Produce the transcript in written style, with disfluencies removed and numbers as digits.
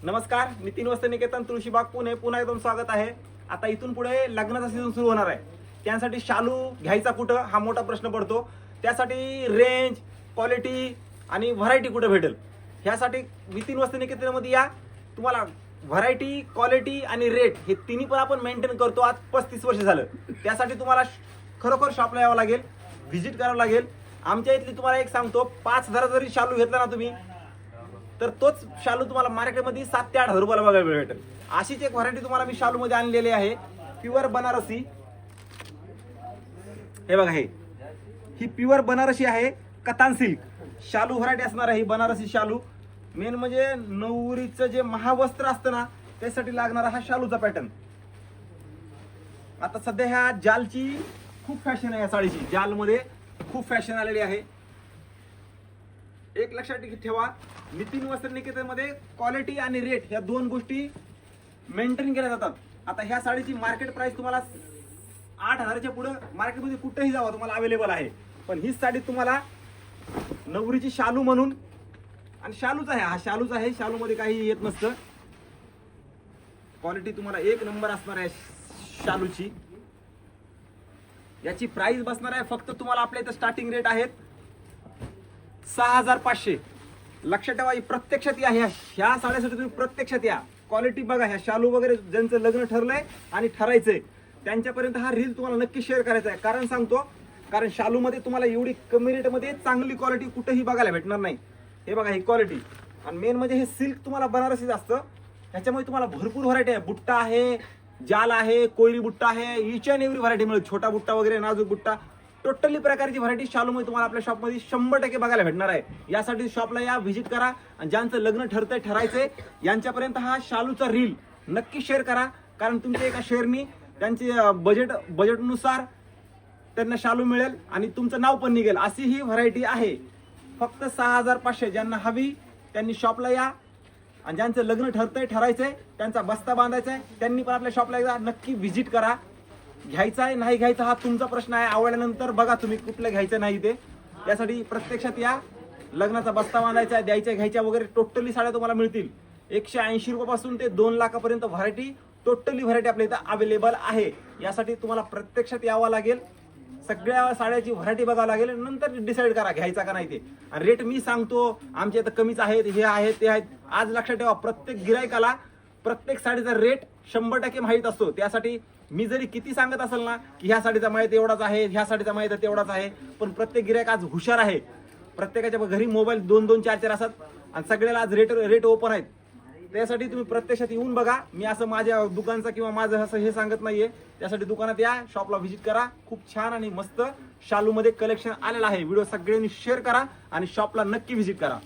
नमस्कार, नितीन वस्त्रनिकेतन तुळशीबाग पुणे पुन्हा एकदम स्वागत आहे। आता इथून पुढे लग्नाचा सीझन सुरू होणार आहे। त्यासाठी शालू घ्यायचा कुठं हा मोठा प्रश्न पडतो। त्यासाठी रेंज, क्वालिटी आणि व्हरायटी कुठं भेटेल ह्यासाठी नितीन वस्त्रनिकेतनमध्ये या। तुम्हाला व्हरायटी, क्वालिटी आणि रेट हे तिन्ही पण आपण मेंटेन करतो आज 35 वर्ष झालं। त्यासाठी तुम्हाला खरोखर शॉपला यावं लागेल, व्हिजिट करावं लागेल। आमच्या इथली तुम्हाला एक सांगतो, 5,000 जरी शालू घेतला ना तुम्ही तर तोच शालू तुम्हाला मार्केटमध्ये 7 ते 8 हजार रुपयाला बघायला भेटेल। अशीच एक व्हरायटी तुम्हाला मी शालू मध्ये आणलेली आहे, प्युअर बनारसी। हे बघा, ही प्युअर बनारसी आहे, कतान सिल्क शालू व्हरायटी असणार आहे ही बनारसी शालू। मेन म्हणजे नवरीचं जे महावस्त्र असतं ना त्यासाठी लागणारा हा शालूचा पॅटर्न। आता सध्या ह्या जालची खूप फॅशन आहे, या साडीची जालमध्ये खूप फॅशन आलेली आहे। एक लक्षात ठेवा, नितीन वस्त्रनिकेतन मध्ये क्वालिटी आणि रेट या दोन गोष्टी मेंटेन केल्या जातात। आता ह्या साडीची मार्केट प्राइस तुम्हाला 8,000च्या पुढे मार्केटमध्ये कुठेही जावा तुम्हाला अवेलेबल आहे। पण ही साडी तुम्हाला नवरीची शालू म्हणून, आणि शालूच आहे, हा शालूच आहे, शालू मध्ये काही येत नसतं। क्वालिटी तुम्हाला एक नंबर असणार आहे शालूची। याची प्राइस बसणार आहे फक्त तुम्हाला आपल्या इथं स्टार्टिंग रेट आहेत 6,500। लक्षात ठेवा, ही प्रत्यक्षात या, ह्या साड्यासाठी तुम्ही प्रत्यक्षात या। क्वालिटी बघा, ह्या शालू वगैरे ज्यांचं लग्न ठरलंय आणि ठरायचंय त्यांच्यापर्यंत हा रील तुम्हाला नक्की शेअर करायचा आहे। कारण सांगतो, कारण शालू मध्ये तुम्हाला एवढी कमी रेट मध्ये चांगली क्वालिटी कुठेही बघायला भेटणार नाही। हे बघा ही क्वालिटी, आणि मेन म्हणजे हे सिल्क तुम्हाला बनारसीच असतं। ह्याच्यामुळे तुम्हाला भरपूर व्हरायटी आहे, बुट्टा आहे, जाल आहे, कोयरी बुट्टा आहे, इच अँड एव्हरी व्हरायटी मिळेल। छोटा बुट्टा वगैरे, नाजूक बुट्टा, टोटली प्रकारची व्हरायटी शालूमध्ये तुम्हाला आपल्या शॉपमध्ये 100% बघायला भेटणार आहे। यासाठी शॉपला या, व्हिजिट करा, आणि ज्यांचं लग्न ठरतंय, ठरायचंय यांच्यापर्यंत हा शालूचा रील नक्की शेअर करा। कारण तुमच्या एका शेअरनी त्यांचे बजेटनुसार त्यांना शालू मिळेल आणि तुमचं नाव पण निघेल, अशी ही व्हरायटी आहे। फक्त 6,500। ज्यांना हवी त्यांनी शॉपला या, आणि ज्यांचं लग्न ठरतंय, ठरायचंय, त्यांचा बस्ता बांधायचा आहे त्यांनी पण आपल्या शॉपला एकदा नक्की व्हिजिट करा। घ्यायचा आहे नाही घ्यायचा हा तुमचा प्रश्न आहे, आवडल्यानंतर बघा तुम्ही कुठलं घ्यायचं नाही ते। त्यासाठी प्रत्यक्षात या, लग्नाचा बस्ता बांधायचा आहे, द्यायच्या घ्यायच्या वगैरे टोटली साड्या तुम्हाला मिळतील। 180 रुपयापासून ते 2 लाखापर्यंत व्हरायटी, टोटली व्हरायटी आपल्या इथं अवेलेबल आहे। यासाठी तुम्हाला प्रत्यक्षात यावं लागेल, सगळ्या साड्याची व्हरायटी बघावं लागेल, नंतर डिसाईड करा घ्यायचा का नाही ते। आणि रेट मी सांगतो आमच्या इथं कमीच आहेत, हे आहेत, ते आहेत। आज लक्षात ठेवा, प्रत्येक गिरायकाला प्रत्येक साडीचा रेट 100% माहीत असतो। त्यासाठी मी जरी किती सांगत असेल ना की ह्या साडीचा माहिती एवढाच आहे, ह्या साडीचा माहिती तेवढाच आहे, पण प्रत्येक गिरायक आज हुशार आहे। प्रत्येकाच्या घरी मोबाईल 2-2, 4-4 असतात, आणि सगळ्याला आज रेट ओपन आहेत। त्यासाठी तुम्ही प्रत्यक्षात येऊन बघा। मी असं माझ्या दुकानचं किंवा माझं असं हे सांगत नाहीये। त्यासाठी दुकानात या, शॉपला व्हिजिट करा। खूप छान आणि मस्त शालू मध्ये कलेक्शन आलेलं आहे। व्हिडिओ सगळ्यांनी शेअर करा आणि शॉपला नक्की व्हिजिट करा।